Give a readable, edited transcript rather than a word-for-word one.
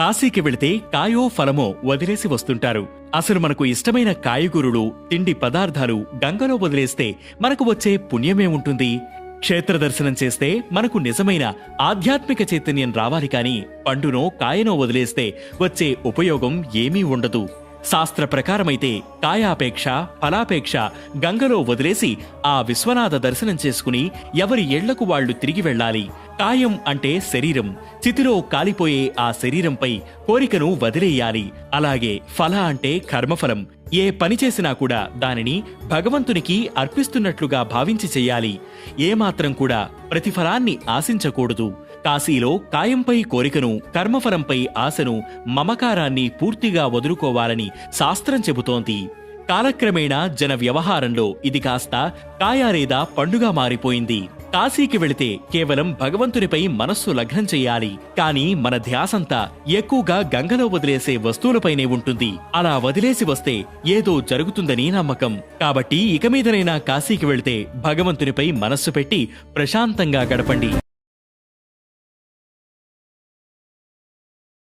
కాశీకి వెళితే కాయో ఫలమో వదిలేసి వస్తుంటారు. అసలు మనకు ఇష్టమైన కాయగూరలు, తిండి పదార్థాలు గంగలో వదిలేస్తే మనకు వచ్చే పుణ్యమే ఉంటుంది? క్షేత్ర దర్శనం చేస్తే మనకు నిజమైన ఆధ్యాత్మిక చైతన్యం రావాలి కాని పండునో కాయనో వదిలేస్తే వచ్చే ఉపయోగం ఏమీ ఉండదు. శాస్త్ర ప్రకారమైతే కాయాపేక్ష ఫలాపేక్ష గంగలో వదిలేసి ఆ విశ్వనాథ దర్శనం చేసుకుని ఎవరి ఇళ్లకు వాళ్లు తిరిగి వెళ్లాలి. కాయం అంటే శరీరం, చితిలో కాలిపోయే ఆ శరీరంపై కోరికను వదిలేయాలి. అలాగే ఫల అంటే కర్మఫలం. ఏ పని చేసినా కూడా దానిని భగవంతునికి అర్పిస్తున్నట్లుగా భావించి చెయ్యాలి. ఏమాత్రం కూడా ప్రతిఫలాన్ని ఆశించకూడదు. కాశీలో కాయంపై కోరికను, కర్మఫలంపై ఆశను, మమకారాన్ని పూర్తిగా వదులుకోవాలని శాస్త్రం చెబుతోంది. కాలక్రమేణా జన వ్యవహారంలో ఇది కాస్త కాయారేదా పండుగ మారిపోయింది. కాశీకి వెళితే కేవలం భగవంతునిపై మనస్సు లగ్నం చెయ్యాలి. కానీ మన ధ్యాసంతా ఎక్కువగా గంగలో వదిలేసే వస్తువులపైనే ఉంటుంది. అలా వదిలేసి వస్తే ఏదో జరుగుతుందని నమ్మకం. కాబట్టి ఇక మీదనైనా కాశీకి వెళితే భగవంతునిపై మనస్సు పెట్టి ప్రశాంతంగా గడపండి.